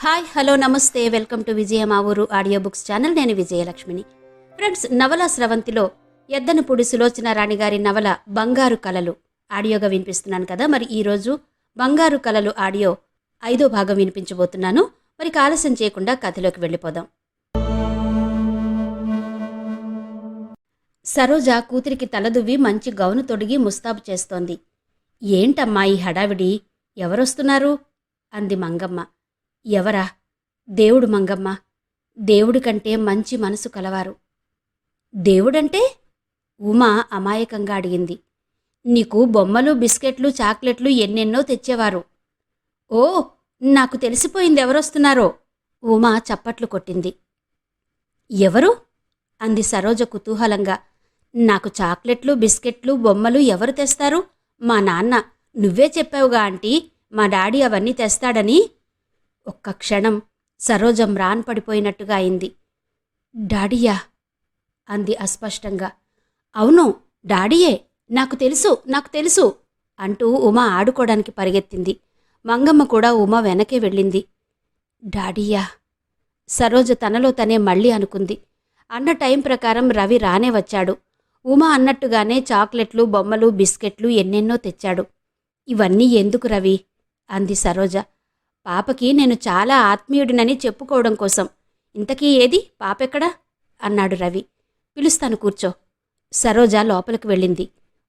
Hi hello నమస్తే welcome to విజయ మా ఊరు ఆడియో బుక్స్ ఛానల్. నేను విజయలక్ష్మిని. ఫ్రెండ్స్, నవల స్రవంతిలో ఎద్దనపూడి సులోచన రాణి గారి నవల బంగారు కలలు ఆడియోగా వినిపిస్తున్నాను కదా. మరి ఈరోజు బంగారు కలలు ఆడియో 5వ భాగం వినిపించబోతున్నాను. మరి ఆలస్యం చేయకుండా కథలోకి వెళ్ళిపోదాం. సరోజ కూతురికి తలదువ్వి మంచి గౌను తొడిగి ముస్తాబు చేస్తోంది. ఏంటమ్మా ఈ హడావిడి, ఎవరొస్తున్నారు అంది మంగమ్మ. ఎవరా? దేవుడు మంగమ్మ. దేవుడి కంటే మంచి మనసు కలవారు. దేవుడంటే? ఉమా అమాయకంగా అడిగింది. నీకు బొమ్మలు, బిస్కెట్లు, చాక్లెట్లు ఎన్నెన్నో తెచ్చేవారు. ఓ, నాకు తెలిసిపోయింది ఎవరొస్తున్నారో. ఉమా చప్పట్లు కొట్టింది. ఎవరు? అంది సరోజ కుతూహలంగా. నాకు చాక్లెట్లు, బిస్కెట్లు, బొమ్మలు ఎవరు తెస్తారు? మా నాన్న. నువ్వే చెప్పావుగా ఆంటీ, మా డాడీ అవన్నీ తెస్తాడని. ఒక్క క్షణం సరోజ మ్రాన్ పడిపోయినట్టుగా అయింది. డాడీయా అంది అస్పష్టంగా. అవును, డాడీయే, నాకు తెలుసు అంటూ ఉమా ఆడుకోవడానికి పరిగెత్తింది. మంగమ్మ కూడా ఉమా వెనకే వెళ్ళింది. డాడీయా, సరోజ తనలో తనే మళ్ళీ అనుకుంది. అన్న టైం ప్రకారం రవి రానే వచ్చాడు. ఉమా అన్నట్టుగానే చాక్లెట్లు, బొమ్మలు, బిస్కెట్లు ఎన్నెన్నో తెచ్చాడు. ఇవన్నీ ఎందుకు రవి అంది సరోజ. పాపకి నేను చాలా ఆత్మీయుడినని చెప్పుకోవడం కోసం. ఇంతకీ ఏది పాపెక్కడా అన్నాడు రవి. పిలుస్తాను, కూర్చో. సరోజ లోపలికి వెళ్ళింది.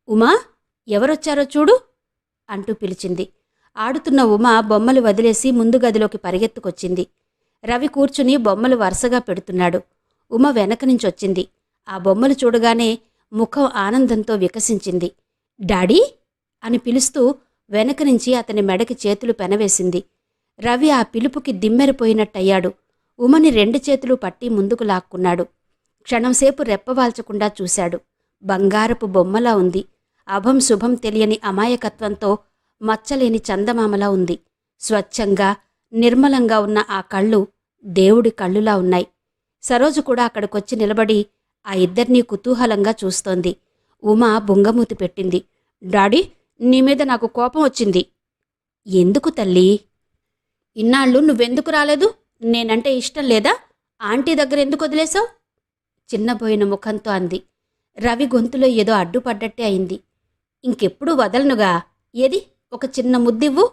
ఉమా, ఎవరొచ్చారో చూడు అంటూ పిలిచింది. ఆడుతున్న ఉమా బొమ్మలు వదిలేసి ముందు గదిలోకి పరిగెత్తుకొచ్చింది. రవి కూర్చుని బొమ్మలు వరుసగా పెడుతున్నాడు. ఉమ వెనక నుంచొచ్చింది. ఆ బొమ్మలు చూడగానే ముఖం ఆనందంతో వికసించింది. డాడీ అని పిలుస్తూ వెనక నుంచి అతని మెడకి చేతులు పెనవేసింది. రవి ఆ పిలుపుకి దిమ్మెరిపోయినట్టయ్యాడు. ఉమని 2 చేతులు పట్టి ముందుకు లాక్కున్నాడు. క్షణంసేపు రెప్పవాల్చకుండా చూశాడు. బంగారపు బొమ్మలా ఉంది. అభం శుభం తెలియని అమాయకత్వంతో మచ్చలేని చందమామలా ఉంది. స్వచ్ఛంగా, నిర్మలంగా ఉన్న ఆ కళ్ళు దేవుడి కళ్ళులా ఉన్నాయి. సరోజు కూడా అక్కడికొచ్చి నిలబడి ఆ ఇద్దరినీ కుతూహలంగా చూస్తోంది. ఉమా బుంగమూతి పెట్టింది. డాడీ, నీమీద నాకు కోపం వచ్చింది. ఎందుకు తల్లీ? ఇన్నాళ్ళు నువ్వెందుకు రాలేదు? నేనంటే ఇష్టం లేదా? ఆంటీ దగ్గర ఎందుకు వదిలేశావు? చిన్నబోయిన ముఖంతో అంది. రవి గొంతులో ఏదో అడ్డుపడ్డట్టే అయింది. ఇంకెప్పుడు వదలనుగా. ఏది, ఒక చిన్న ముద్దివ్వు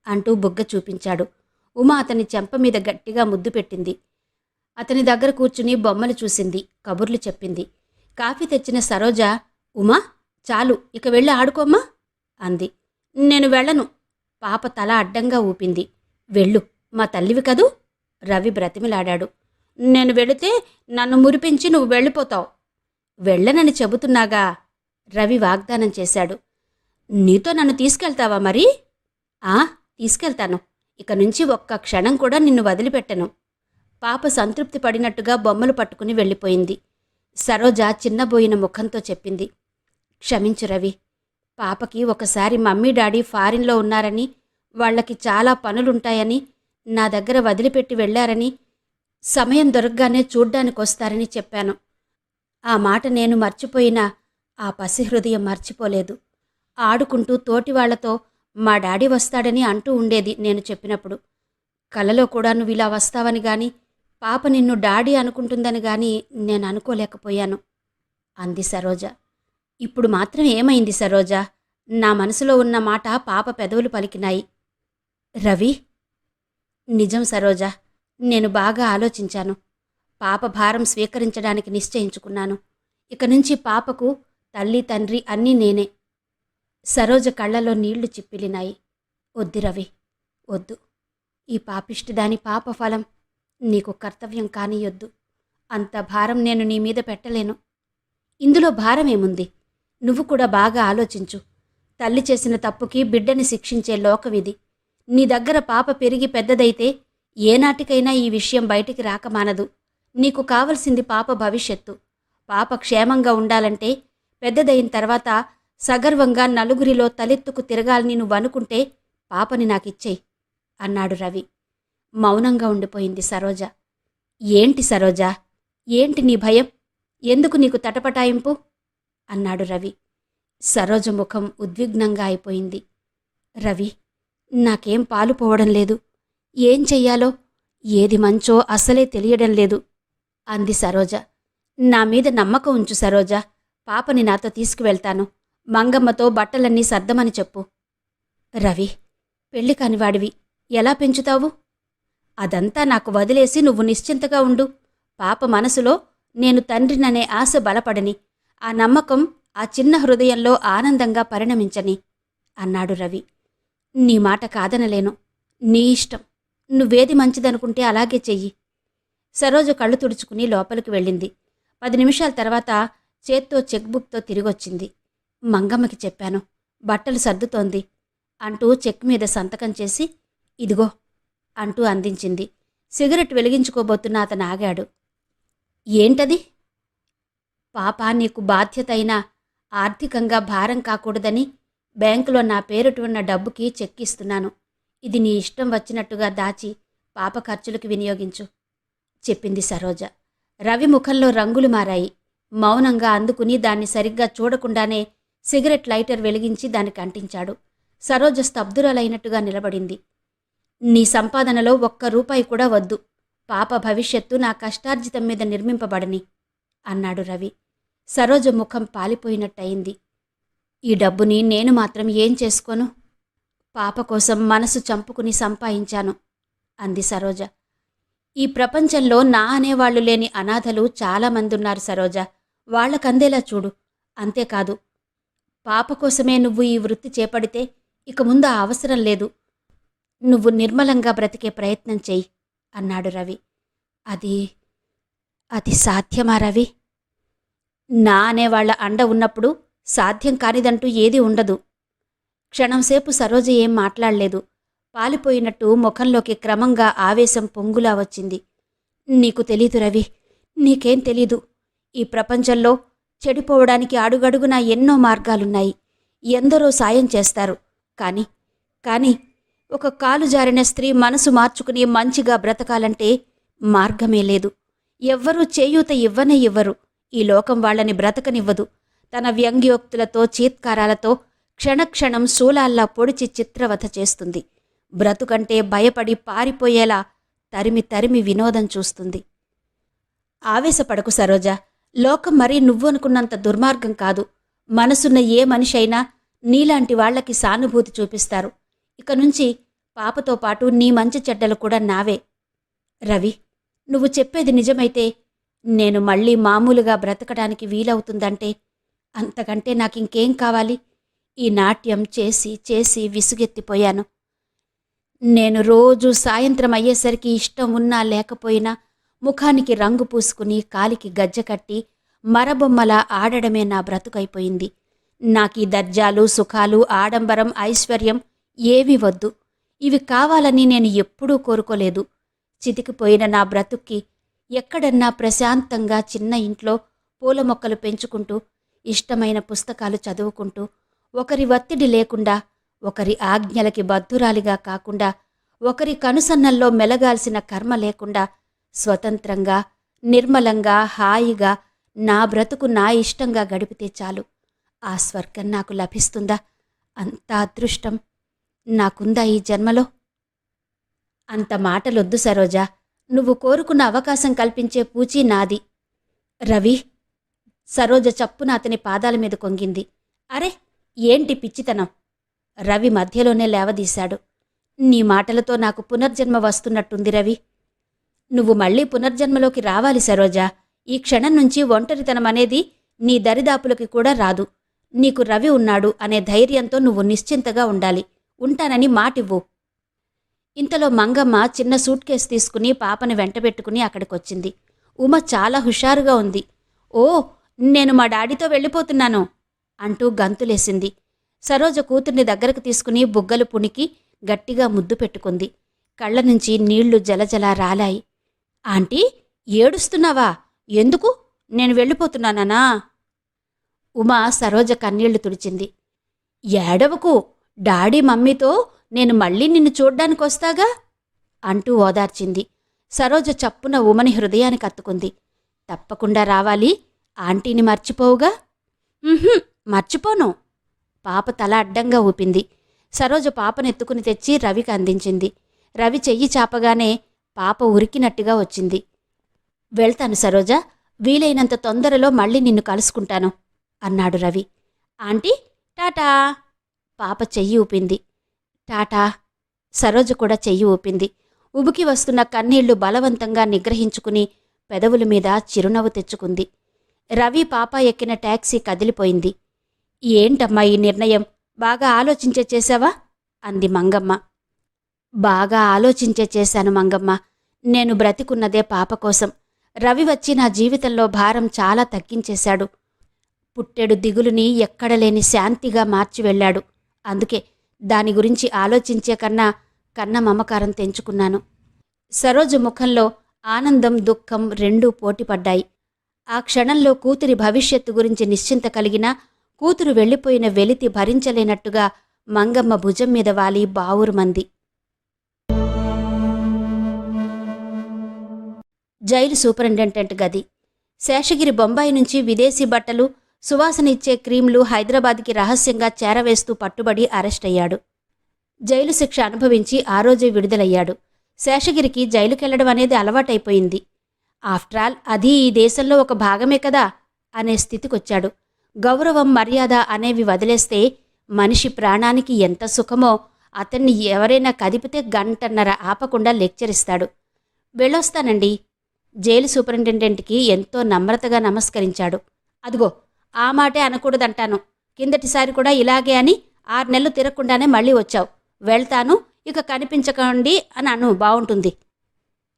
అంటూ బుగ్గ చూపించాడు. ఉమా అతని చెంప మీద గట్టిగా ముద్దు పెట్టింది. అతని దగ్గర కూర్చుని బొమ్మలు చూసింది, కబుర్లు చెప్పింది. కాఫీ తెచ్చిన సరోజ, ఉమా చాలు, ఇక వెళ్ళి ఆడుకోమ్మా అంది. నేను వెళ్ళను. పాప తల అడ్డంగా ఊపింది. వెళ్ళు, మా తల్లివి కదూ రవి బ్రతిమిలాడాడు. నేను వెళితే నన్ను మురిపించి నువ్వు వెళ్ళిపోతావు. వెళ్ళనని చెబుతున్నాగా రవి వాగ్దానం చేశాడు. నీతో నన్ను తీసుకెళ్తావా మరి? తీసుకెళ్తాను. ఇక నుంచి ఒక్క క్షణం కూడా నిన్ను వదిలిపెట్టను. పాప సంతృప్తి పడినట్టుగా బొమ్మలు పట్టుకుని వెళ్ళిపోయింది. సరోజ చిన్నబోయిన ముఖంతో చెప్పింది. క్షమించు రవి. పాపకి ఒకసారి మమ్మీ డాడీ ఫారిన్లో ఉన్నారని, వాళ్లకి చాలా పనులుంటాయని, నా దగ్గర వదిలిపెట్టి వెళ్లారని, సమయం దొరకగానే చూడ్డానికొస్తారని చెప్పాను. ఆ మాట నేను మర్చిపోయినా ఆ పసిహృదయం మర్చిపోలేదు. ఆడుకుంటూ తోటివాళ్లతో మా డాడీ వస్తాడని అంటూ ఉండేది నేను చెప్పినప్పుడు. కలలో కూడా నువ్వు ఇలా వస్తావని గాని, పాప నిన్ను డాడీ అనుకుంటుందని గాని నేను అనుకోలేకపోయాను అంది సరోజ. ఇప్పుడు మాత్రం ఏమైంది సరోజ? నా మనసులో ఉన్న మాట పాప పెదవులు పలికినాయి. రవి, నిజం సరోజ, నేను బాగా ఆలోచించాను. పాప భారం స్వీకరించడానికి నిశ్చయించుకున్నాను. ఇక నుంచి పాపకు తల్లి, తండ్రి అన్నీ నేనే. సరోజ కళ్ళలో నీళ్లు చిప్పిలినాయి. వద్దు రవి, వద్దు. ఈ పాపిష్టిదాని పాప ఫలం నీకు కర్తవ్యం కానియొద్దు. అంత భారం నేను నీ మీద పెట్టలేను. ఇందులో భారమేముంది? నువ్వు కూడా బాగా ఆలోచించు. తల్లి చేసిన తప్పుకి బిడ్డని శిక్షించే లోకవిది. నీ దగ్గర పాప పెరిగి పెద్దదైతే ఏనాటికైనా ఈ విషయం బయటికి రాకమానదు. నీకు కావలసింది పాప భవిష్యత్తు. పాప క్షేమంగా ఉండాలంటే పెద్దదైన తర్వాత సగర్వంగా నలుగురిలో తలెత్తుకు తిరగాలని నువ్వనుకుంటే పాపని నాకిచ్చేయి అన్నాడు రవి. మౌనంగా ఉండిపోయింది సరోజ. ఏంటి సరోజ, ఏంటి నీ భయం? ఎందుకు నీకు తటపటాయింపు అన్నాడు రవి. సరోజ ముఖం ఉద్విగ్నంగా అయిపోయింది. రవి, నాకేం పాలు పోవడం లేదు. ఏం చెయ్యాలో ఏది మంచో అసలే తెలియడం లేదు అంది సరోజ. నా మీద నమ్మకం ఉంచు సరోజ. పాపని నాతో తీసుకువెళ్తాను. మంగమ్మతో బట్టలన్నీ సర్దమని చెప్పు. రవి, పెళ్లి కానివాడివి, ఎలా పెంచుతావు? అదంతా నాకు వదిలేసి నువ్వు నిశ్చింతగా ఉండు. పాప మనసులో నేను తండ్రిననే ఆశ బలపడని, ఆ నమ్మకం ఆ చిన్న హృదయంలో ఆనందంగా పరిణమించని అన్నాడు రవి. నీ మాట కాదనలేను. నీ ఇష్టం. నువ్వేది మంచిదనుకుంటే అలాగే చెయ్యి. సరోజ కళ్ళు తుడుచుకుని లోపలికి వెళ్ళింది. 10 నిమిషాల తర్వాత చేత్తో చెక్బుక్తో తిరిగొచ్చింది. మంగమ్మకి చెప్పాను, బట్టలు సర్దుతోంది అంటూ చెక్ మీద సంతకం చేసి, ఇదిగో అంటూ అందించింది. సిగరెట్ వెలిగించుకోబోతున్న అతను ఆగాడు. ఏంటది? పాప నీకు బాధ్యత అయినా ఆర్థికంగా భారం కాకూడదని బ్యాంకులో నా పేరుట ఉన్న డబ్బుకి చెక్ ఇస్తున్నాను. ఇది నీ ఇష్టం వచ్చినట్టుగా దాచి పాప ఖర్చులకు వినియోగించు చెప్పింది సరోజ. రవి ముఖంలో రంగులు మారాయి. మౌనంగా అందుకుని దాన్ని సరిగ్గా చూడకుండానే సిగరెట్ లైటర్ వెలిగించి దానికి అంటించాడు. సరోజ స్తబ్దురాలైనట్టుగా నిలబడింది. నీ సంపాదనలో ₹1 కూడా వద్దు. పాప భవిష్యత్తు నా కష్టార్జితం మీద నిర్మింపబడని అన్నాడు రవి. సరోజ ముఖం పాలిపోయినట్టయింది. ఈ డబ్బుని నేను మాత్రం ఏం చేసుకోను? పాప కోసం మనసు చంపుకుని సంపాదించాను అంది సరోజ. ఈ ప్రపంచంలో నా అనేవాళ్లు లేని అనాథలు చాలామందున్నారు సరోజ. వాళ్లకందేలా చూడు. అంతేకాదు, పాప కోసమే నువ్వు ఈ వృత్తి చేపడితే ఇక ముందు ఆ అవసరం లేదు. నువ్వు నిర్మలంగా బ్రతికే ప్రయత్నం చెయ్యి అన్నాడు రవి. అది సాధ్యమా రవి? నా అనేవాళ్ల అండ ఉన్నప్పుడు సాధ్యం కానిదంటూ ఏదీ ఉండదు. క్షణంసేపు సరోజ ఏం మాట్లాడలేదు. పాలిపోయినట్టు ముఖంలోకి క్రమంగా ఆవేశం పొంగులా వచ్చింది. నీకు తెలీదు రవి, నీకేం తెలీదు. ఈ ప్రపంచంలో చెడిపోవడానికి అడుగడుగునా ఎన్నో మార్గాలున్నాయి. ఎందరో సాయం చేస్తారు. కానీ ఒక కాలు జారిన స్త్రీ మనసు మార్చుకుని మంచిగా బ్రతకాలంటే మార్గమే లేదు. ఎవ్వరూ చేయూత ఇవ్వనే ఇవ్వరు. ఈ లోకం వాళ్ళని బ్రతకనివ్వదు. తన వ్యంగ్యోక్తులతో చీత్కారాలతో క్షణక్షణం శూలాల్లా పొడిచి చిత్రవధ చేస్తుంది. బ్రతుకంటే భయపడి పారిపోయేలా తరిమి తరిమి వినోదం చూస్తుంది. ఆవేశపడకు సరోజ. లోకం మరీ నువ్వు అనుకున్నంత దుర్మార్గం కాదు. మనసున్న ఏ మనిషి అయినా నీలాంటి వాళ్లకి సానుభూతి చూపిస్తారు. ఇక నుంచి పాపతో పాటు నీ మంచి చెడ్డలు కూడా నావే. రవి, నువ్వు చెప్పేది నిజమైతే నేను మళ్ళీ మామూలుగా బ్రతకడానికి వీలవుతుందంటే అంతకంటే నాకింకేం కావాలి? ఈ నాట్యం చేసి చేసి విసుగెత్తిపోయాను. నేను రోజూ సాయంత్రం అయ్యేసరికి ఇష్టం ఉన్నా లేకపోయినా ముఖానికి రంగు పూసుకుని కాలికి గజ్జ కట్టి మరబొమ్మలా ఆడడమే నా బ్రతుకైపోయింది. నాకీ దర్జాలు, సుఖాలు, ఆడంబరం, ఐశ్వర్యం ఏవీ వద్దు. ఇవి కావాలని నేను ఎప్పుడూ కోరుకోలేదు. చితికిపోయిన నా బ్రతుక్కి ఎక్కడన్నా ప్రశాంతంగా చిన్న ఇంట్లో పూల మొక్కలు పెంచుకుంటూ, ఇష్టమైన పుస్తకాలు చదువుకుంటూ, ఒకరి ఒత్తిడి లేకుండా, ఒకరి ఆజ్ఞలకి బద్ధురాలిగా కాకుండా, ఒకరి కనుసన్నల్లో మెలగాల్సిన కర్మ లేకుండా, స్వతంత్రంగా, నిర్మలంగా, హాయిగా నా బ్రతుకు నా ఇష్టంగా గడిపితే చాలు. ఆ స్వర్గం నాకు లభిస్తుందా? అంత అదృష్టం నాకుందా ఈ జన్మలో? అంత మాటలొద్దు సరోజా. నువ్వు కోరుకున్న అవకాశం కల్పించే పూచీ నాది. రవి, సరోజ చప్పున అతని పాదాల మీద కొంగింది. అరే, ఏంటి పిచ్చితనం? రవి మధ్యలోనే లేవదీశాడు. నీ మాటలతో నాకు పునర్జన్మ వస్తున్నట్టుంది రవి. నువ్వు మళ్లీ పునర్జన్మలోకి రావాలి సరోజా. ఈ క్షణం నుంచి ఒంటరితనం అనేది నీ దరిదాపులకి కూడా రాదు. నీకు రవి ఉన్నాడు అనే ధైర్యంతో నువ్వు నిశ్చింతగా ఉండాలి. ఉంటానని మాటివ్వు. ఇంతలో మంగమ్మ చిన్న సూట్ కేసు తీసుకుని పాపని వెంటబెట్టుకుని అక్కడికొచ్చింది. ఉమ చాలా హుషారుగా ఉంది. ఓ, నేను మా డాడీతో వెళ్ళిపోతున్నాను అంటూ గంతులేసింది. సరోజ కూతుర్ని దగ్గరకు తీసుకుని బుగ్గలు పుణికి గట్టిగా ముద్దు పెట్టుకుంది. కళ్ళ నుంచి నీళ్లు జలజలా రాలాయి. ఆంటీ, ఏడుస్తున్నావా? ఎందుకు? నేను వెళ్ళిపోతున్నానా? ఉమ సరోజ కన్నీళ్లు తుడిచింది. ఏడవకు, డాడీ మమ్మీతో నేను మళ్ళీ నిన్ను చూడ్డానికొస్తాగా అంటూ ఓదార్చింది. సరోజ చప్పున ఉమని హృదయానికి అత్తుకుంది. తప్పకుండా రావాలి. ఆంటీని మర్చిపోవుగా? మర్చిపోను. పాప తల అడ్డంగా ఊపింది. సరోజ పాపనెత్తుకుని తెచ్చి రవికి అందించింది. రవి చెయ్యి చాపగానే పాప ఉరికినట్టుగా వచ్చింది. వెళ్తాను సరోజా, వీలైనంత తొందరలో మళ్ళీ నిన్ను కలుసుకుంటాను అన్నాడు రవి. ఆంటీ, టాటా. పాప చెయ్యి ఊపింది. టాటా. సరోజ కూడా చెయ్యి ఊపింది. ఉబికి వస్తున్న కన్నీళ్లు బలవంతంగా నిగ్రహించుకుని పెదవుల మీద చిరునవ్వు తెచ్చుకుంది. రవి పాప ఎక్కిన టాక్సీ కదిలిపోయింది. ఏంటమ్మా ఈ నిర్ణయం? బాగా ఆలోచించే చేశావా? అంది మంగమ్మ. బాగా ఆలోచించే చేశాను మంగమ్మ. నేను బ్రతికున్నదే పాప కోసం. రవి వచ్చి నా జీవితంలో భారం చాలా తగ్గించేశాడు. పుట్టెడు దిగులుని ఎక్కడలేని శాంతిగా మార్చి వెళ్ళాడు. అందుకే దాని గురించి ఆలోచించే కన్న మమకారం తెంచుకున్నాను. సరోజు ముఖంలో ఆనందం, దుఃఖం రెండూ పోటీపడ్డాయి. ఆ క్షణంలో కూతురి భవిష్యత్తు గురించి నిశ్చింత కలిగినా కూతురు వెళ్ళిపోయిన వెలితి భరించలేనట్టుగా మంగమ్మ భుజం మీద వాలి బావురుమంది. జైలు సూపరింటెండెంట్ గది. శేషగిరి బొంబాయి నుంచి విదేశీ బట్టలు, సువాసన ఇచ్చే క్రీంలు హైదరాబాద్కి రహస్యంగా చేరవేస్తూ పట్టుబడి అరెస్టయ్యాడు. జైలు శిక్ష అనుభవించి ఆ రోజే విడుదలయ్యాడు. శేషగిరికి జైలుకెళ్లడం అనేది అలవాటైపోయింది. ఆఫ్టరాల్ అది ఈ దేశంలో ఒక భాగమే కదా అనే స్థితికొచ్చాడు. గౌరవం, మర్యాద అనేవి వదిలేస్తే మనిషి ప్రాణానికి ఎంత సుఖమో అతన్ని ఎవరైనా కదిపితే గంటన్నర ఆపకుండా లెక్చరిస్తాడు. వెళ్ళొస్తానండి. జైలు సూపరింటెండెంట్కి ఎంతో నమ్రతగా నమస్కరించాడు. అదిగో ఆ మాటే అనకూడదంటాను. కిందటిసారి కూడా ఇలాగే అని 6 నెలలు తిరగకుండానే మళ్ళీ వచ్చావు. వెళ్తాను, ఇక కనిపించకండి అని అను, బావుంటుంది.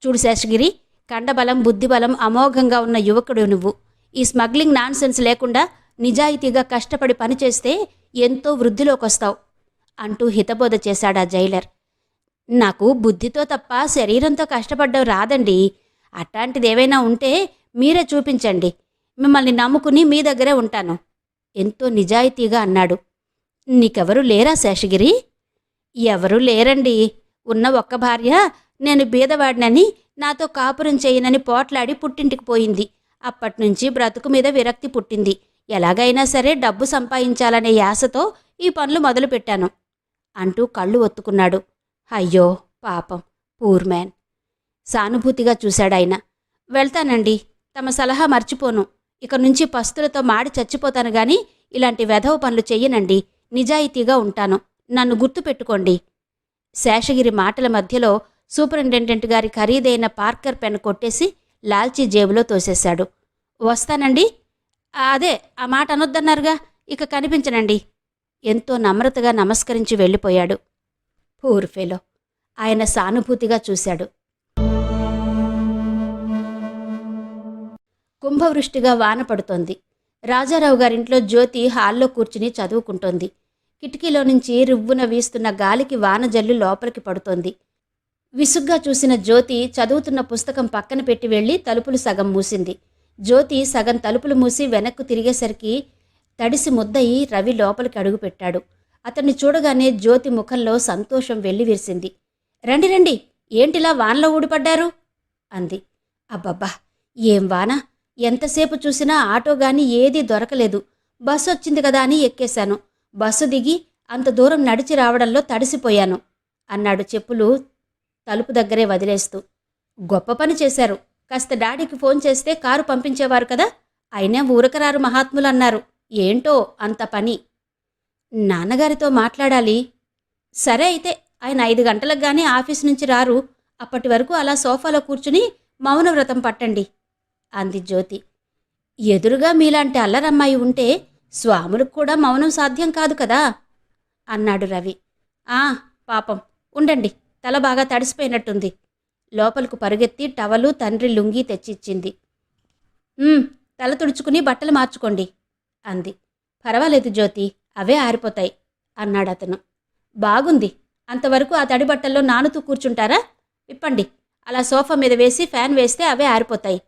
చూడు శేషగిరి, కండబలం, బుద్ధిబలం అమోఘంగా ఉన్న యువకుడు నువ్వు. ఈ స్మగ్లింగ్ నాన్సెన్స్ లేకుండా నిజాయితీగా కష్టపడి పనిచేస్తే ఎంతో వృద్ధిలోకొస్తావు అంటూ హితబోధ చేశాడా జైలర్. నాకు బుద్ధితో తప్ప శరీరంతో కష్టపడ్డం రాదండి. అట్లాంటిదేవైనా ఉంటే మీరే చూపించండి. మిమ్మల్ని నమ్ముకుని మీ దగ్గరే ఉంటాను ఎంతో నిజాయితీగా అన్నాడు. నీకెవరూ లేరా శేషగిరి? ఎవరూ లేరండి. ఉన్న ఒక్క భార్య నేను బీదవాడినని, నాతో కాపురం చేయనని పోట్లాడి పుట్టింటికి పోయింది. అప్పట్నుంచి బ్రతుకు మీద విరక్తి పుట్టింది. ఎలాగైనా సరే డబ్బు సంపాదించాలనే యాసతో ఈ పనులు మొదలుపెట్టాను అంటూ కళ్ళు ఒత్తుకున్నాడు. అయ్యో పాపం, పూర్ మ్యాన్. సానుభూతిగా చూశాడాయన. వెళ్తానండి, తమ సలహా మర్చిపోను. ఇక నుంచి పస్తులతో మాడి చచ్చిపోతాను గాని ఇలాంటి వెధవ పనులు చెయ్యనండి. నిజాయితీగా ఉంటాను, నన్ను గుర్తుపెట్టుకోండి. శేషగిరి మాటల మధ్యలో సూపరింటెండెంట్ గారి ఖరీదైన పార్కర్ పెన్ కొట్టేసి లాల్చీ జేబులో తోసేశాడు. వస్తానండి. అదే ఆ మాట అనొద్దన్నారుగా, ఇక కనిపించనండి. ఎంతో నమ్రతగా నమస్కరించి వెళ్ళిపోయాడు. Poor fellow. ఆయన సానుభూతిగా చూశాడు. కుంభవృష్టిగా వాన పడుతోంది. రాజారావు గారింట్లో జ్యోతి హాల్లో కూర్చుని చదువుకుంటోంది. కిటికీలో నుంచి రివ్వున వీస్తున్న గాలికి వానజల్లు లోపలికి పడుతోంది. విసుగ్గా చూసిన జ్యోతి చదువుతున్న పుస్తకం పక్కన పెట్టి వెళ్ళి తలుపులు సగం మూసింది. జ్యోతి సగం తలుపులు మూసి వెనక్కు తిరిగేసరికి తడిసి ముద్దయి రవి లోపలికి అడుగుపెట్టాడు. అతన్ని చూడగానే జ్యోతి ముఖంలో సంతోషం వెల్లివిరిసింది. రండి రండి, ఏంటిలా వానలో ఊడిపడ్డారు అంది. అబ్బబ్బా, ఏం వాన! ఎంతసేపు చూసినా ఆటో గాని ఏదీ దొరకలేదు. బస్సు వచ్చింది కదా అని ఎక్కేశాను. బస్సు దిగి అంత దూరం నడిచి రావడంలో తడిసిపోయాను అన్నాడు చెప్పులు తలుపు దగ్గరే వదిలేస్తూ. గొప్ప పని చేశారు. కాస్త డాడీకి ఫోన్ చేస్తే కారు పంపించేవారు కదా. అయినా ఊరకరారు మహాత్ములన్నారు. ఏంటో అంత పని. నాన్నగారితో మాట్లాడాలి. సరే అయితే, ఆయన 5 గంటలకు గానీ ఆఫీస్ నుంచి రారు. అప్పటి వరకు అలా సోఫాలో కూర్చుని మౌనవ్రతం పట్టండి అంది జ్యోతి. ఎదురుగా మీలాంటి అల్లరమ్మాయి ఉంటే స్వాములకు కూడా మౌనం సాధ్యం కాదు కదా అన్నాడు రవి. పాపం, ఉండండి, తల బాగా తడిసిపోయినట్టుంది. లోపలకు పరుగెత్తి టవలు, తండ్రి లుంగీ తెచ్చిచ్చింది. తల తుడుచుకుని బట్టలు మార్చుకోండి అంది. పర్వాలేదు జ్యోతి, అవే ఆరిపోతాయి అన్నాడతను. బాగుంది. అంతవరకు ఆ తడి బట్టల్లో నానుతూ కూర్చుంటారా? విప్పండి, అలా సోఫా మీద వేసి ఫ్యాన్ వేస్తే అవే ఆరిపోతాయి.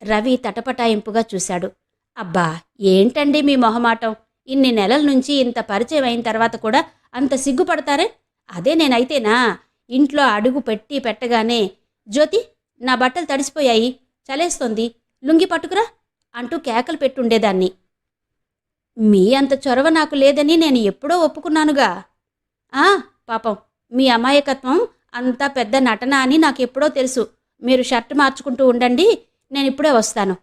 రవి తటపటాయింపుగా చూశాడు. అబ్బా, ఏంటండి మీ మొహమాటం! ఇన్ని నెలల నుంచి ఇంత పరిచయం అయిన తర్వాత కూడా అంత సిగ్గుపడతారే? అదే నేనైతేనా ఇంట్లో అడుగు పెట్టగానే జ్యోతి, నా బట్టలు తడిసిపోయాయి, చలేస్తోంది, లుంగి పట్టుకురా అంటూ కేకలు పెట్టుండేదాన్ని. మీ అంత చొరవ నాకు లేదని నేను ఎప్పుడో ఒప్పుకున్నానుగా. పాపం, మీ అమాయకత్వం అంతా పెద్ద నటన అని నాకెప్పుడో తెలుసు. మీరు షర్ట్ మార్చుకుంటూ ఉండండి, నేనిప్పుడే వస్తాను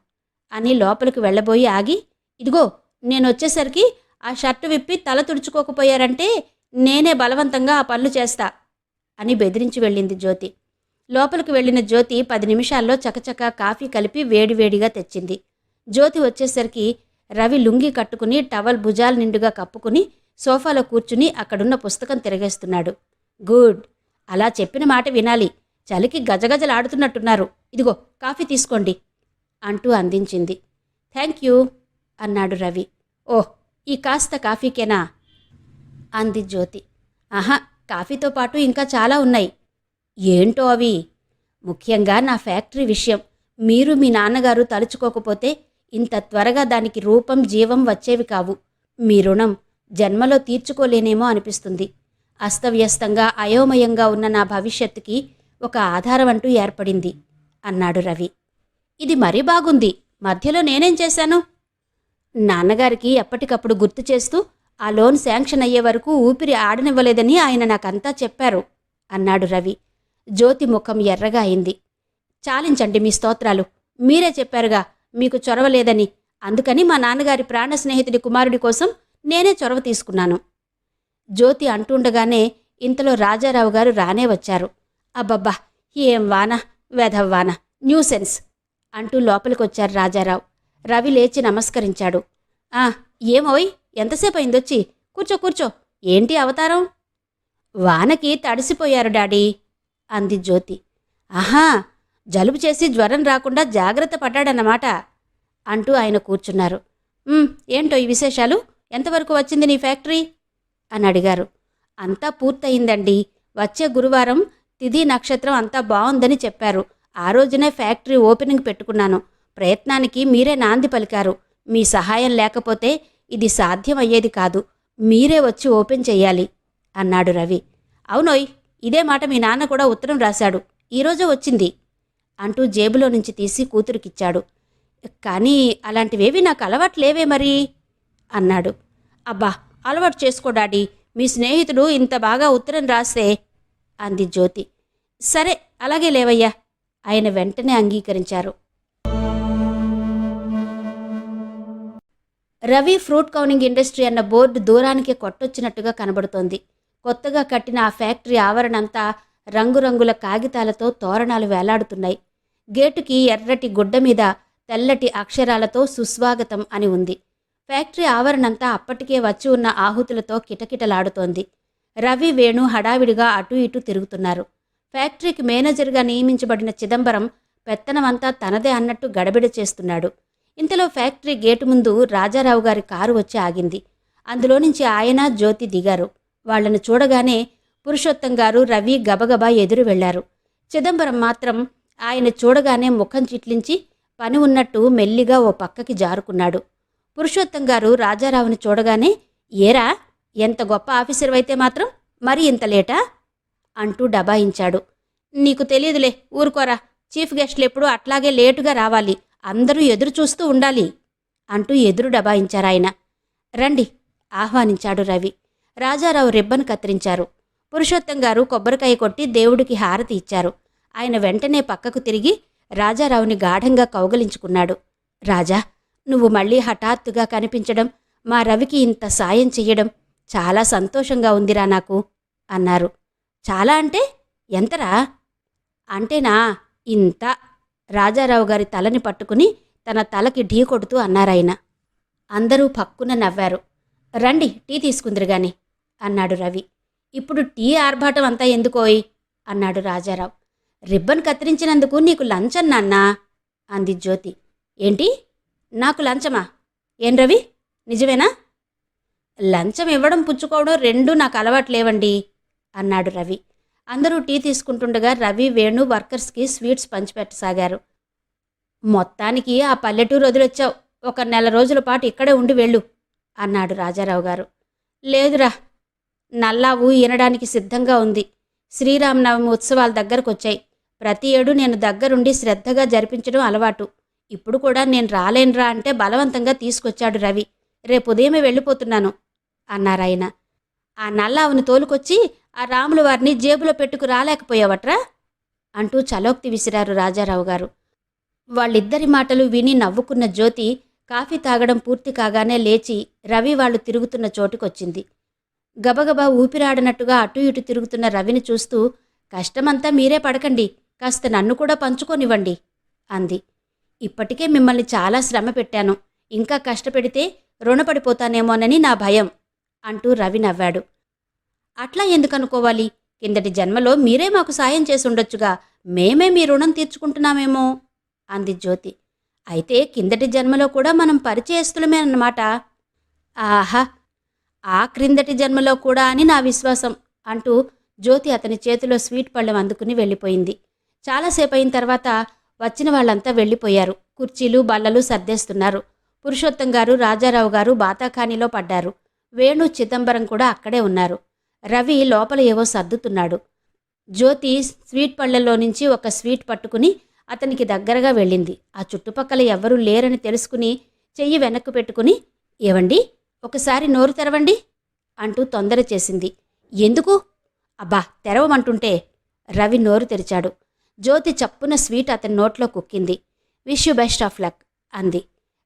అని లోపలికి వెళ్ళబోయి ఆగి, ఇదిగో నేనొచ్చేసరికి ఆ షర్టు విప్పి తల తుడుచుకోకపోయారంటే నేనే బలవంతంగా ఆ పనులు చేస్తా అని బెదిరించి వెళ్ళింది జ్యోతి. లోపలికి వెళ్ళిన జ్యోతి 10 నిమిషాల్లో చకచకా కాఫీ కలిపి వేడివేడిగా తెచ్చింది. జ్యోతి వచ్చేసరికి రవి లుంగీ కట్టుకుని టవల్ భుజాల నిండుగా కప్పుకుని సోఫాలో కూర్చుని అక్కడున్న పుస్తకం తిరగేస్తున్నాడు. గుడ్, అలా చెప్పిన మాట వినాలి. చలికి గజగజలాడుతున్నట్టున్నారు. ఇదిగో కాఫీ తీసుకోండి అంటూ అందించింది. థ్యాంక్ యూ అన్నాడు రవి. ఓహ్, ఈ కాస్త కాఫీకేనా అంది జ్యోతి. ఆహా, కాఫీతో పాటు ఇంకా చాలా ఉన్నాయి. ఏంటో అవి? ముఖ్యంగా నా ఫ్యాక్టరీ విషయం. మీరు మీ నాన్నగారు తలుచుకోకపోతే ఇంత త్వరగా దానికి రూపం జీవం వచ్చేవి కావు. మీ రుణం జన్మలో తీర్చుకోలేనేమో అనిపిస్తుంది. అస్తవ్యస్తంగా అయోమయంగా ఉన్న నా భవిష్యత్తుకి ఒక ఆధారం అంటూ ఏర్పడింది అన్నాడు రవి. ఇది మరీ బాగుంది. మధ్యలో నేనేం చేశాను? నాన్నగారికి ఎప్పటికప్పుడు గుర్తు చేస్తూ ఆ లోన్ శాంక్షన్ అయ్యే వరకు ఊపిరి ఆడనివ్వలేదని ఆయన నాకంతా చెప్పారు అన్నాడు రవి. జ్యోతి ముఖం ఎర్రగా అయింది. చాలించండి మీ స్తోత్రాలు. మీరే చెప్పారుగా మీకు చొరవ లేదని. అందుకని మా నాన్నగారి ప్రాణ స్నేహితుడి కుమారుడి కోసం నేనే చొరవ తీసుకున్నాను. జ్యోతి అంటుండగానే ఇంతలో రాజారావు గారు రానే వచ్చారు. అబ్బబ్బా, ఏం వాన, వెధవ్వాన, న్యూసెన్స్ అంటూ లోపలికొచ్చారు రాజారావు. రవి లేచి నమస్కరించాడు. ఏమోయ్, ఎంతసేపు అయిందొచ్చి? కూర్చో కూర్చో. ఏంటి అవతారం? వానకి తడిసిపోయారు డాడీ అంది జ్యోతి. ఆహా, జలుబు చేసి జ్వరం రాకుండా జాగ్రత్త పడ్డాడన్నమాట అంటూ ఆయన కూర్చున్నారు. ఏంటో ఈ విశేషాలు? ఎంతవరకు వచ్చింది నీ ఫ్యాక్టరీ అని అడిగారు. అంతా పూర్తయిందండి. వచ్చే గురువారం తిథి నక్షత్రం అంతా బాగుందని చెప్పారు. ఆ రోజునే ఫ్యాక్టరీ ఓపెనింగ్ పెట్టుకున్నాను. ప్రయత్నానికి మీరే నాంది పలికారు. మీ సహాయం లేకపోతే ఇది సాధ్యమయ్యేది కాదు. మీరే వచ్చి ఓపెన్ చెయ్యాలి అన్నాడు రవి. అవునోయ్, ఇదే మాట మీ నాన్న కూడా ఉత్తరం రాశాడు. ఈరోజే వచ్చింది అంటూ జేబులో నుంచి తీసి కూతురికిచ్చాడు. కానీ అలాంటివేవి నాకు అలవాట్లేవే మరి అన్నాడు. అబ్బా, అలవాటు చేసుకో డాడీ. మీ స్నేహితుడు ఇంత బాగా ఉత్తరం రాస్తే అంది జ్యోతి. సరే, అలాగే లేవయ్యా. ఆయన వెంటనే అంగీకరించారు. రవి ఫ్రూట్ కౌనింగ్ ఇండస్ట్రీ అన్న బోర్డు దూరానికి కొట్టొచ్చినట్టుగా కనబడుతోంది. కొత్తగా కట్టిన ఆ ఫ్యాక్టరీ ఆవరణంతా రంగురంగుల కాగితాలతో తోరణాలు వేలాడుతున్నాయి. గేటుకి ఎర్రటి గుడ్డ మీద తెల్లటి అక్షరాలతో సుస్వాగతం అని ఉంది. ఫ్యాక్టరీ ఆవరణంతా అప్పటికే వచ్చి ఉన్న ఆహుతులతో కిటకిటలాడుతోంది. రవి, వేణు హడావిడిగా అటూ ఇటూ తిరుగుతున్నారు. ఫ్యాక్టరీకి మేనేజర్గా నియమించబడిన చిదంబరం పెత్తనమంతా తనదే అన్నట్టు గడబిడ చేస్తున్నాడు. ఇంతలో ఫ్యాక్టరీ గేటు ముందు రాజారావు గారి కారు వచ్చి ఆగింది. అందులో నుంచి ఆయన, జ్యోతి దిగారు. వాళ్లను చూడగానే పురుషోత్తం గారు, రవి గబగబా ఎదురు వెళ్లారు. చిదంబరం మాత్రం ఆయన చూడగానే ముఖం చిట్లించి పని ఉన్నట్టు మెల్లిగా ఓ పక్కకి జారుకున్నాడు. పురుషోత్తం గారు రాజారావుని చూడగానే, ఏరా, ఎంత గొప్ప ఆఫీసర్వైతే మాత్రం మరి ఇంత లేటా అంటూ డబాయించాడు. నీకు తెలియదులే, ఊరుకోరా. చీఫ్ గెస్టులు ఎప్పుడూ అట్లాగే లేటుగా రావాలి. అందరూ ఎదురు చూస్తూ ఉండాలి అంటూ ఎదురు డబాయించారాయన. రండి ఆహ్వానించాడు రవి. రాజారావు రిబ్బన్ కత్తిరించారు. పురుషోత్తం గారు కొబ్బరికాయ కొట్టి దేవుడికి హారతి ఇచ్చారు. ఆయన వెంటనే పక్కకు తిరిగి రాజారావుని గాఢంగా కౌగలించుకున్నాడు. రాజా, నువ్వు మళ్ళీ హఠాత్తుగా కనిపించడం, మా రవికి ఇంత సాయం చెయ్యడం చాలా సంతోషంగా ఉందిరా నాకు అన్నారు. చాలా అంటే ఎంతరా? అంటేనా, ఇంత. రాజారావు గారి తలని పట్టుకుని తన తలకి ఢీ కొడుతూ అన్నారాయన. అందరూ పక్కున నవ్వారు. రండి, టీ తీసుకుందిరుగాని అన్నాడు రవి. ఇప్పుడు టీ ఆర్భాటం అంతా ఎందుకోయ్ అన్నాడు రాజారావు. రిబ్బన్ కత్తిరించినందుకు నీకు లంచం నాన్నా అంది జ్యోతి. ఏంటి, నాకు లంచమా? ఏం రవి, నిజమేనా? లంచం ఇవ్వడం పుచ్చుకోవడం రెండూ నాకు అలవాట్లేవండి అన్నాడు రవి. అందరూ టీ తీసుకుంటుండగా రవి, వేణు వర్కర్స్కి స్వీట్స్ పంచిపెట్టసాగారు. మొత్తానికి ఆ పల్లెటూరు వదిలొచ్చావు. ఒక నెల రోజుల పాటు ఇక్కడే ఉండి వెళ్ళు అన్నాడు రాజారావు గారు. లేదురా, నల్లావు ఈనడానికి సిద్ధంగా ఉంది. శ్రీరామనవమి ఉత్సవాల దగ్గరకొచ్చాయి. ప్రతి ఏడు నేను దగ్గరుండి శ్రద్ధగా జరిపించడం అలవాటు. ఇప్పుడు కూడా నేను రాలేనురా అంటే బలవంతంగా తీసుకొచ్చాడు రవి. రేపు ఉదయమే వెళ్ళిపోతున్నాను అన్నారాయన. ఆ నల్లావుని తోలుకొచ్చి ఆ రాముల వారిని జేబులో పెట్టుకు రాలేకపోయావట్రా అంటూ చలోక్తి విసిరారు రాజారావు గారు. వాళ్ళిద్దరి మాటలు విని నవ్వుకున్న జ్యోతి కాఫీ తాగడం పూర్తి కాగానే లేచి రవి వాళ్ళు తిరుగుతున్న చోటుకొచ్చింది. గబగబా ఊపిరాడనట్టుగా అటు ఇటు తిరుగుతున్న రవిని చూస్తూ, కష్టమంతా మీరే పడకండి, కాస్త నన్ను కూడా పంచుకోనివ్వండి అంది. ఇప్పటికే మిమ్మల్ని చాలా శ్రమ పెట్టాను, ఇంకా కష్టపెడితే రుణపడిపోతానేమోనని నా భయం అంటూ రవి నవ్వాడు. అట్లా ఎందుకనుకోవాలి, కిందటి జన్మలో మీరే మాకు సాయం చేసుండొచ్చుగా, మేమే మీ రుణం తీర్చుకుంటున్నామేమో అంది జ్యోతి. అయితే కిందటి జన్మలో కూడా మనం పరిచయస్తులమే అన్నమాట. ఆహా, ఆ క్రిందటి జన్మలో కూడా అని నా విశ్వాసం అంటూ జ్యోతి అతని చేతిలో స్వీట్ పళ్ళెం అందుకుని వెళ్ళిపోయింది. చాలాసేపు అయిన తర్వాత వచ్చిన వాళ్ళంతా వెళ్ళిపోయారు. కుర్చీలు బల్లలు సర్దేస్తున్నారు. పురుషోత్తం గారు, రాజారావు గారు బాతాఖానీలో పడ్డారు. వేణు, చిదంబరం కూడా అక్కడే ఉన్నారు. రవి లోపల ఏవో సర్దుతున్నాడు. జ్యోతి స్వీట్ పళ్ళెంలో నుంచి ఒక స్వీట్ పట్టుకుని అతనికి దగ్గరగా వెళ్ళింది. ఆ చుట్టుపక్కల ఎవ్వరూ లేరని తెలుసుకుని చెయ్యి వెనక్కు పెట్టుకుని, ఏవండి, ఒకసారి నోరు తెరవండి అంటూ తొందర చేసింది. ఎందుకు? అబ్బా, తెరవమంటుంటే. రవి నోరు తెరిచాడు. జ్యోతి చప్పున స్వీట్ అతని నోట్లో కుక్కింది. Wish you best of luck అంది.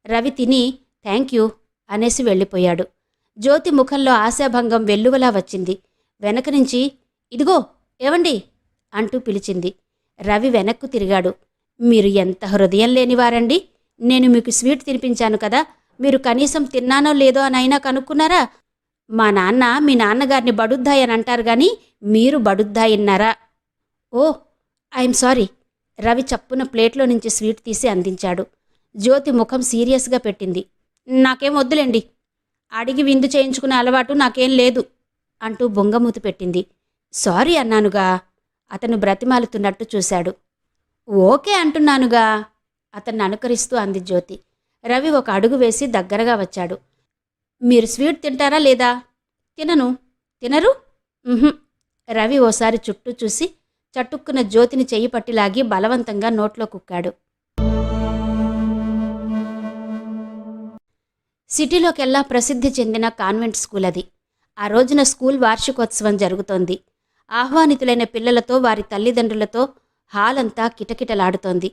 రవి తిని థ్యాంక్ యూ అనేసి వెళ్ళిపోయాడు. జ్యోతి ముఖంలో ఆశాభంగం వెల్లువలా వచ్చింది. వెనక నుంచి ఇదిగో ఏవండి అంటూ పిలిచింది. రవి వెనక్కు తిరిగాడు. మీరు ఎంత హృదయం లేనివారండి, నేను మీకు స్వీట్ తినిపించాను కదా, మీరు కనీసం తిన్నానో లేదో అని అయినా కనుక్కున్నారా? మా నాన్న మీ నాన్నగారిని బడుద్దాయి అని అంటారు గాని మీరు బడుద్దాయిన్నారా? ఓ, ఐఎమ్ సారీ. రవి చప్పున ప్లేట్లో నుంచి స్వీట్ తీసి అందించాడు. జ్యోతి ముఖం సీరియస్గా పెట్టింది. నాకేం వద్దులేండి, అడిగి విందు చేయించుకునే అలవాటు నాకేం లేదు అంటూ బొంగమూతి పెట్టింది. సారీ అన్నానుగా. అతను బ్రతిమాలుతున్నట్టు చూశాడు. ఓకే అంటున్నానుగా అతన్ని అనుకరిస్తూ అంది జ్యోతి. రవి ఒక అడుగు వేసి దగ్గరగా వచ్చాడు. మీరు స్వీట్ తింటారా లేదా? తినను. తినరు? రవి ఓసారి చుట్టూ చూసి చటుక్కున జ్యోతిని చెయ్యి పట్టిలాగి బలవంతంగా నోట్లో కుక్కాడు. సిటీలోకెల్లా ప్రసిద్ధి చెందిన కాన్వెంట్ స్కూల్ అది. ఆ రోజున స్కూల్ వార్షికోత్సవం జరుగుతోంది. ఆహ్వానితులైన పిల్లలతో వారి తల్లిదండ్రులతో హాల్ అంతా కిటకిటలాడుతోంది.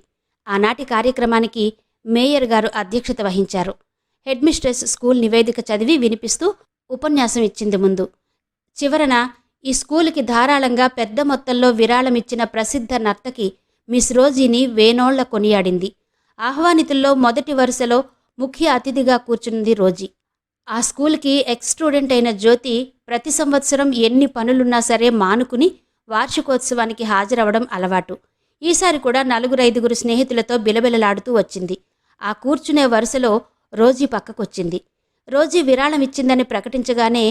ఆనాటి కార్యక్రమానికి మేయర్ గారు అధ్యక్షత వహించారు. హెడ్ మిస్ట్రెస్ స్కూల్ నివేదిక చదివి వినిపిస్తూ ఉపన్యాసం ఇచ్చింది. ముందు చివరన ఈ స్కూలుకి ధారాళంగా పెద్ద మొత్తంలో విరాళమిచ్చిన ప్రసిద్ధ నర్తకి మిస్ రోజీని వేనోళ్ల కొనియాడింది. ఆహ్వానితుల్లో మొదటి వరుసలో ముఖ్య అతిథిగా కూర్చున్నది రోజీ. ఆ స్కూల్కి ఎక్స్ స్టూడెంట్ అయిన జ్యోతి ప్రతి సంవత్సరం ఎన్ని పనులున్నా సరే మానుకుని వార్షికోత్సవానికి హాజరవడం అలవాటు. ఈసారి కూడా 4-5 స్నేహితులతో బిలబిలలాడుతూ వచ్చింది. ఆ కూర్చునే వరుసలో రోజీ పక్కకొచ్చింది. రోజీ విరాళం ఇచ్చిందని ప్రకటించగానే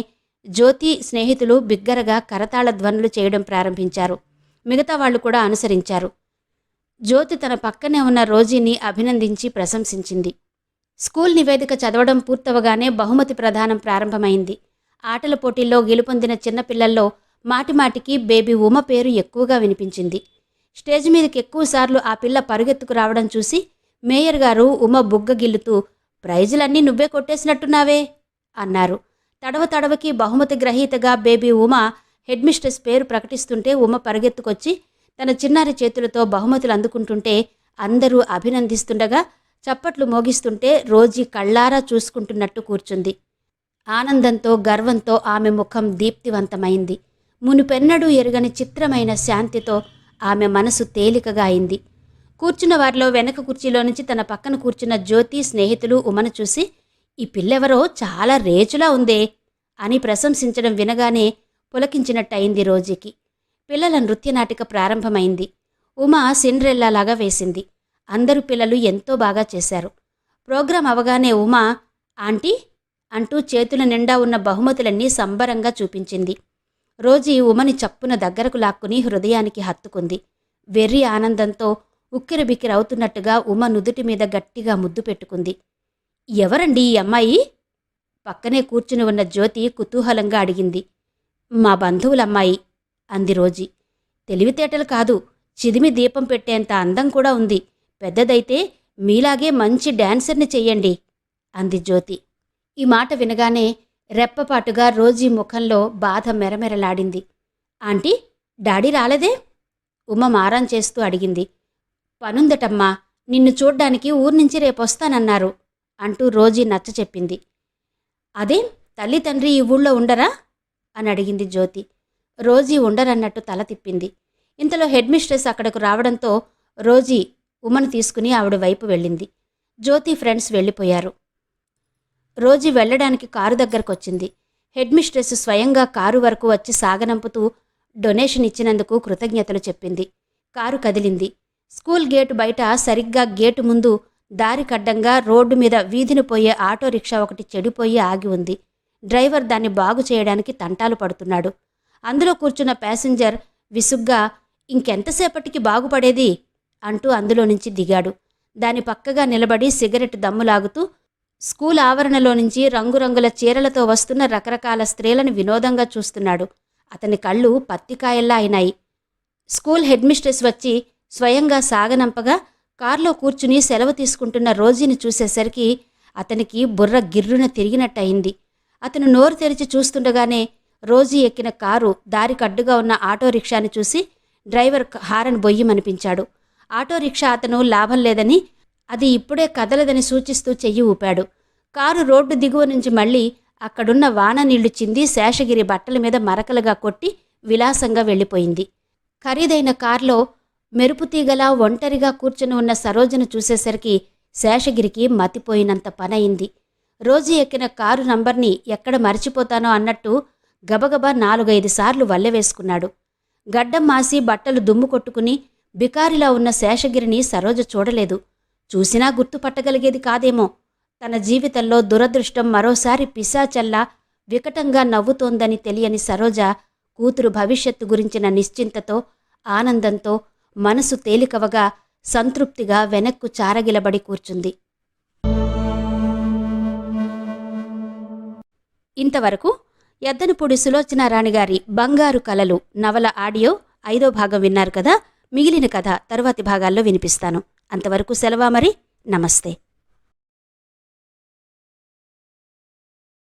జ్యోతి స్నేహితులు బిగ్గరగా కరతాళ ధ్వనులు చేయడం ప్రారంభించారు. మిగతా వాళ్లు కూడా అనుసరించారు. జ్యోతి తన పక్కనే ఉన్న రోజీని అభినందించి ప్రశంసించింది. స్కూల్ నివేదిక చదవడం పూర్తవగానే బహుమతి ప్రదానం ప్రారంభమైంది. ఆటల పోటీల్లో గెలుపొందిన చిన్నపిల్లల్లో మాటిమాటికి బేబీ ఉమ పేరు ఎక్కువగా వినిపించింది. స్టేజ్ మీదకి ఎక్కువసార్లు ఆ పిల్ల పరుగెత్తుకు రావడం చూసి మేయర్ గారు ఉమ బుగ్గగిల్లుతూ, ప్రైజులన్నీ నువ్వే కొట్టేసినట్టున్నావే అన్నారు. తడవ తడవకి బహుమతి గ్రహీతగా బేబీ ఉమ హెడ్ మిస్ట్రెస్ పేరు ప్రకటిస్తుంటే ఉమ పరుగెత్తుకొచ్చి తన చిన్నారి చేతులతో బహుమతులు అందుకుంటుంటే అందరూ అభినందిస్తుండగా చప్పట్లు మోగిస్తుంటే రోజీ కళ్ళారా చూసుకుంటున్నట్టు కూర్చుంది. ఆనందంతో గర్వంతో ఆమె ముఖం దీప్తివంతమైంది. మునుపెన్నడూ ఎరుగని చిత్రమైన శాంతితో ఆమె మనసు తేలికగా అయింది. కూర్చున్న వారిలో వెనక కుర్చీలో నుంచి తన పక్కన కూర్చున్న జ్యోతి స్నేహితులు ఉమను చూసి, ఈ పిల్లెవరో చాలా రేచులా ఉందే అని ప్రశంసించడం వినగానే పులకించినట్టయింది రోజీకి. పిల్లల నృత్యనాటిక ప్రారంభమైంది. ఉమ సిండ్రెల్లాలాగా వేసింది. అందరూ పిల్లలు ఎంతో బాగా చేశారు. ప్రోగ్రాం అవగానే ఉమ ఆంటీ అంటూ చేతుల నిండా ఉన్న బహుమతులన్నీ సంబరంగా చూపించింది. రోజీ ఉమని చప్పున దగ్గరకు లాక్కుని హృదయానికి హత్తుకుంది. వెర్రి ఆనందంతో ఉక్కిరిబిక్కిరవుతున్నట్టుగా ఉమ నుదుటి మీద గట్టిగా ముద్దు పెట్టుకుంది. ఎవరండి ఈ అమ్మాయి? పక్కనే కూర్చుని ఉన్న జ్యోతి కుతూహలంగా అడిగింది. మా బంధువులమ్మాయి అంది రోజీ. తెలివితేటలు కాదు, చిదిమి దీపం పెట్టేంత అందం కూడా ఉంది. పెద్దదైతే మీలాగే మంచి డాన్సర్ని చెయ్యండి అంది జ్యోతి. ఈ మాట వినగానే రెప్పపాటుగా రోజీ ముఖంలో బాధ మెరమెరలాడింది. ఆంటీ, డాడీ రాలేదే? ఉమ మారం చేస్తూ అడిగింది. పనుందటమ్మా, నిన్ను చూడ్డానికి ఊర్నుంచి రేపొస్తానన్నారు అంటూ రోజీ నచ్చ చెప్పింది. అదేం, తల్లి తండ్రి ఈ ఊళ్ళో ఉండరా అని అడిగింది జ్యోతి. రోజీ ఉండరన్నట్టు తల తిప్పింది. ఇంతలో హెడ్ మిస్ట్రెస్ అక్కడకు రావడంతో రోజీ ఉమను తీసుకుని ఆవిడ వైపు వెళ్ళింది. జ్యోతి ఫ్రెండ్స్ వెళ్ళిపోయారు. రోజీ వెళ్ళడానికి కారు దగ్గరకొచ్చింది. హెడ్ మిస్ట్రెస్ స్వయంగా కారు వరకు వచ్చి సాగనంపుతూ డొనేషన్ ఇచ్చినందుకు కృతజ్ఞతలు చెప్పింది. కారు కదిలింది. స్కూల్ గేటు బయట సరిగ్గా గేటు ముందు దారికడ్డంగా రోడ్డు మీద వీధిని పోయే ఆటో రిక్షా ఒకటి చెడిపోయి ఆగి ఉంది. డ్రైవర్ దాన్ని బాగు చేయడానికి తంటాలు పడుతున్నాడు. అందులో కూర్చున్న ప్యాసింజర్ విసుగ్గా, ఇంకెంతసేపటికి బాగుపడేది అంటూ అందులో నుంచి దిగాడు. దాని పక్కగా నిలబడి సిగరెట్ దమ్ములాగుతూ స్కూల్ ఆవరణలో నుంచి రంగురంగుల చీరలతో వస్తున్న రకరకాల స్త్రీలను వినోదంగా చూస్తున్నాడు. అతని కళ్ళు పత్తికాయల్లా అయినాయి. స్కూల్ హెడ్ మిస్ట్రెస్ వచ్చి స్వయంగా సాగనంపగా కారులో కూర్చుని సెలవు తీసుకుంటున్న రోజీని చూసేసరికి అతనికి బుర్ర గిర్రున తిరిగినట్టయింది. అతను నోరు తెరిచి చూస్తుండగానే రోజీ ఎక్కిన కారు దారికడ్డుగా ఉన్న ఆటో రిక్షాని చూసి డ్రైవర్ హారన్ బొయ్యమనిపించాడు. ఆటో రిక్షా అతను లాభం లేదని, అది ఇప్పుడే కదలదని సూచిస్తూ చెయ్యి ఊపాడు. కారు రోడ్డు దిగువ నుంచి మళ్ళీ అక్కడున్న వాన నీళ్లు చింది శేషగిరి బట్టల మీద మరకలుగా కొట్టి విలాసంగా వెళ్ళిపోయింది. ఖరీదైన కారులో మెరుపుతీగలా ఒంటరిగా కూర్చుని ఉన్న సరోజను చూసేసరికి శేషగిరికి మతిపోయినంత పనయింది. రోజీ ఎక్కిన కారు నంబర్ని ఎక్కడ మరిచిపోతానో అన్నట్టు గబగబా 4-5 సార్లు వల్లెవేసుకున్నాడు. గడ్డం మాసి బట్టలు దుమ్ము కొట్టుకుని బికారిలా ఉన్న శేషగిరిని సరోజ చూడలేదు. చూసినా గుర్తుపట్టగలిగేది కాదేమో. తన జీవితంలో దురదృష్టం మరోసారి పిశాచల్లా వికటంగా నవ్వుతోందని తెలియని సరోజ కూతురు భవిష్యత్తు గురించిన నిశ్చింతతో, ఆనందంతో మనసు తేలికవగా సంతృప్తిగా వెనక్కు చారగిలబడి కూర్చుంది. ఇంతవరకు ఎద్దనపూడి సులోచనారాణిగారి బంగారు కలలు నవల ఆడియో 5వ భాగం విన్నారు కదా. మిగిలిన కథ తరువాతి భాగాల్లో వినిపిస్తాను. అంతవరకు సెలవా మరి. నమస్తే.